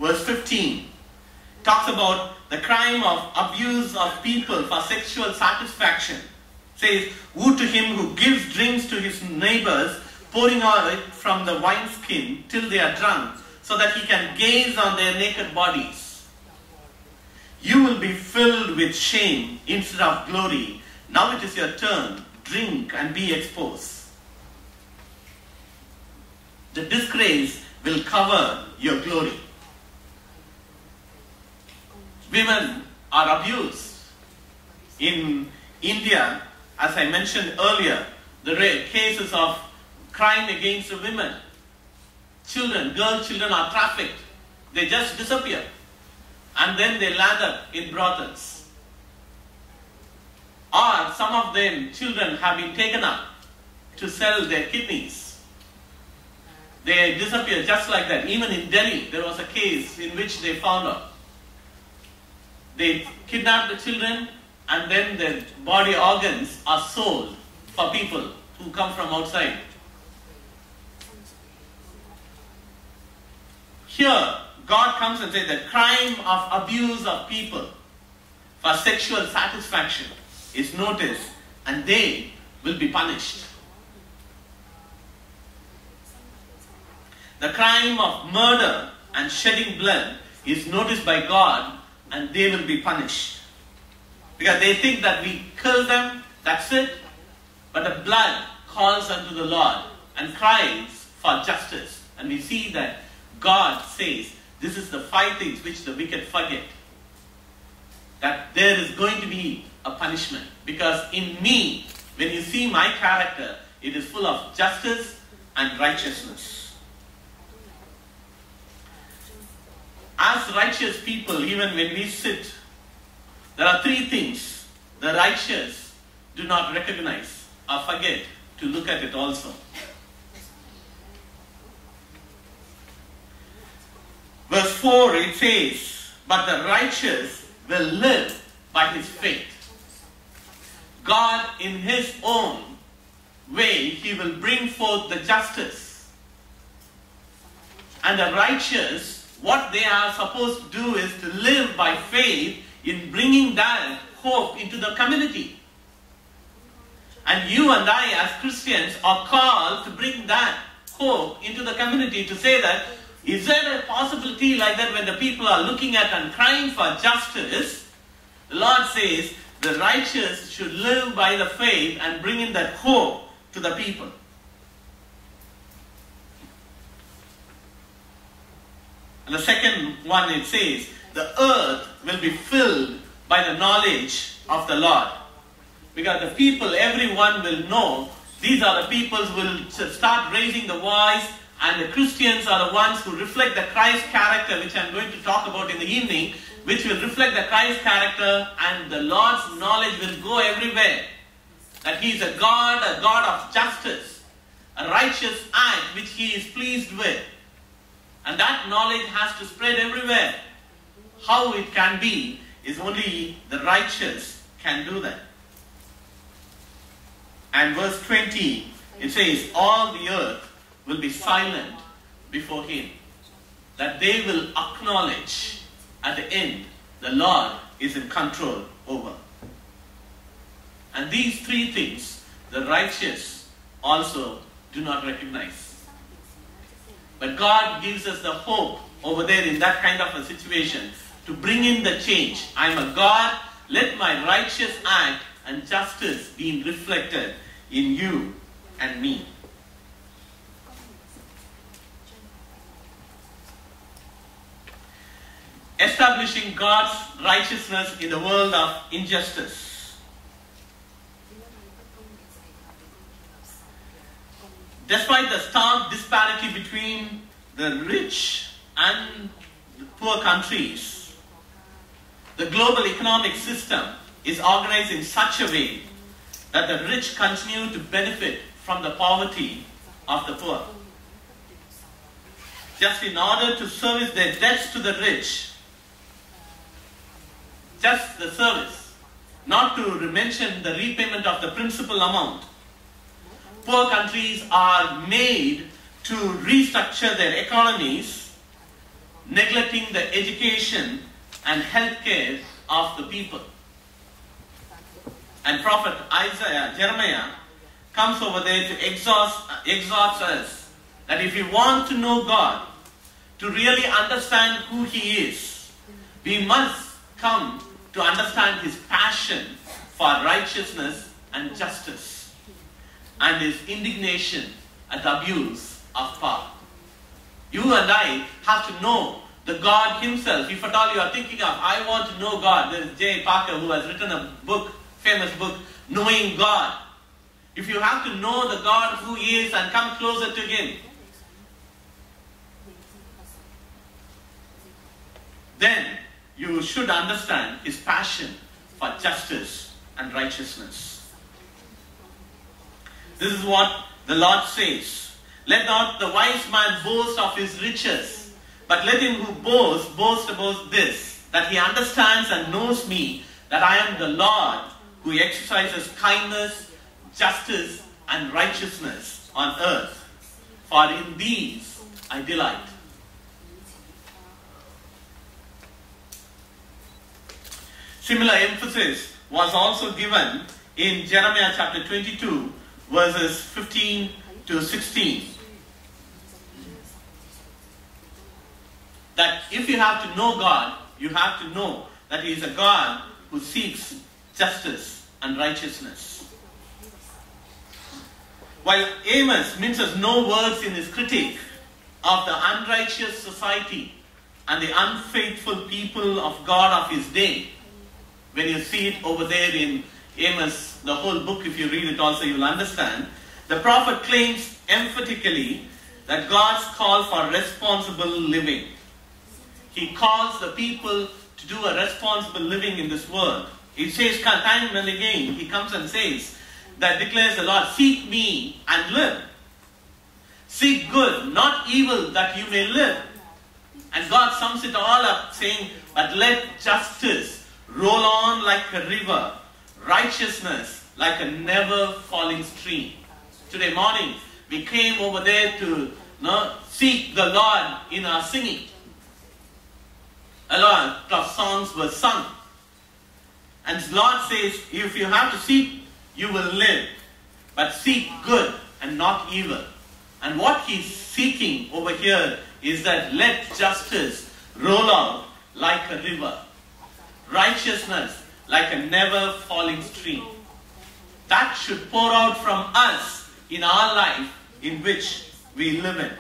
verse 15, talks about the crime of abuse of people for sexual satisfaction. It says, woe to him who gives drinks to his neighbors, pouring out from the wineskin till they are drunk, so that he can gaze on their naked bodies. You will be filled with shame instead of glory. Now it is your turn. Drink and be exposed. The disgrace will cover your glory. Women are abused. In India, as I mentioned earlier, the cases of crime against the women. Girl children are trafficked. They just disappear. And then they lather in brothels. Or some of them, children, have been taken up to sell their kidneys. They disappear just like that. Even in Delhi, there was a case in which they found out. They kidnap the children and then their body organs are sold for people who come from outside. Here, God comes and says the crime of abuse of people for sexual satisfaction is noticed and they will be punished. The crime of murder and shedding blood is noticed by God and they will be punished. Because they think that we kill them, that's it. But the blood calls unto the Lord and cries for justice. And we see that God says, this is the 5 things which the wicked forget. That there is going to be a punishment. Because in me, when you see my character, it is full of justice and righteousness. As righteous people, even when we sit, there are 3 things the righteous do not recognize or forget to look at it also. Verse 4, it says, but the righteous will live by his faith. God, in his own way, he will bring forth the justice. And the righteous, what they are supposed to do is to live by faith in bringing that hope into the community. And you and I as Christians are called to bring that hope into the community, to say that, is there a possibility like that when the people are looking at and crying for justice, the Lord says the righteous should live by the faith and bring in that hope to the people. And the second one, it says, the earth will be filled by the knowledge of the Lord. Because the people, everyone will know, these are the people who will start raising the voice, and the Christians are the ones who reflect the Christ character, which I'm going to talk about in the evening, which will reflect the Christ character, and the Lord's knowledge will go everywhere. That He is a God of justice, a righteous act which He is pleased with. And that knowledge has to spread everywhere. How it can be is only the righteous can do that. And verse 20, it says, all the earth will be silent before Him. That they will acknowledge at the end, the Lord is in control over. And these 3 things, the righteous also do not recognize. But God gives us the hope over there in that kind of a situation to bring in the change. I am a God, let my righteous act and justice be reflected in you and me. Establishing God's righteousness in the world of injustice. Despite the stark disparity between the rich and the poor countries, the global economic system is organized in such a way that the rich continue to benefit from the poverty of the poor. Just in order to service their debts to the rich, just the service, not to mention the repayment of the principal amount, poor countries are made to restructure their economies neglecting the education and health care of the people. And prophet Jeremiah comes over there to exhort us that if we want to know God, to really understand who He is, we must come to understand His passion for righteousness and justice, and His indignation at the abuse of power. You and I have to know the God Himself. If at all you are thinking of, I want to know God, there is J. Parker who has written a book, famous book, Knowing God. If you have to know the God who He is and come closer to Him, then you should understand His passion for justice and righteousness. This is what the Lord says. Let not the wise man boast of his riches, but let him who boast about this, that he understands and knows me, that I am the Lord who exercises kindness, justice, and righteousness on earth. For in these I delight. Similar emphasis was also given in Jeremiah chapter 22, verses 15 to 16. That if you have to know God, you have to know that He is a God who seeks justice and righteousness. While Amos minces no words in his critique of the unrighteous society and the unfaithful people of God of his day, when you see it over there in Amos, the whole book, if you read it also, you will understand. The prophet claims emphatically that God's call for responsible living. He calls the people to do a responsible living in this world. He says time and again, He comes and says, that declares the Lord, seek me and live. Seek good, not evil, that you may live. And God sums it all up saying, but let justice roll on like a river, righteousness like a never falling stream. Today morning, we came over there to seek the Lord in our singing. A lot of songs were sung. And the Lord says, if you have to seek, you will live. But seek good and not evil. And what He's seeking over here is that let justice roll out like a river. Righteousness like a never falling stream. That should pour out from us in our life in which we live in.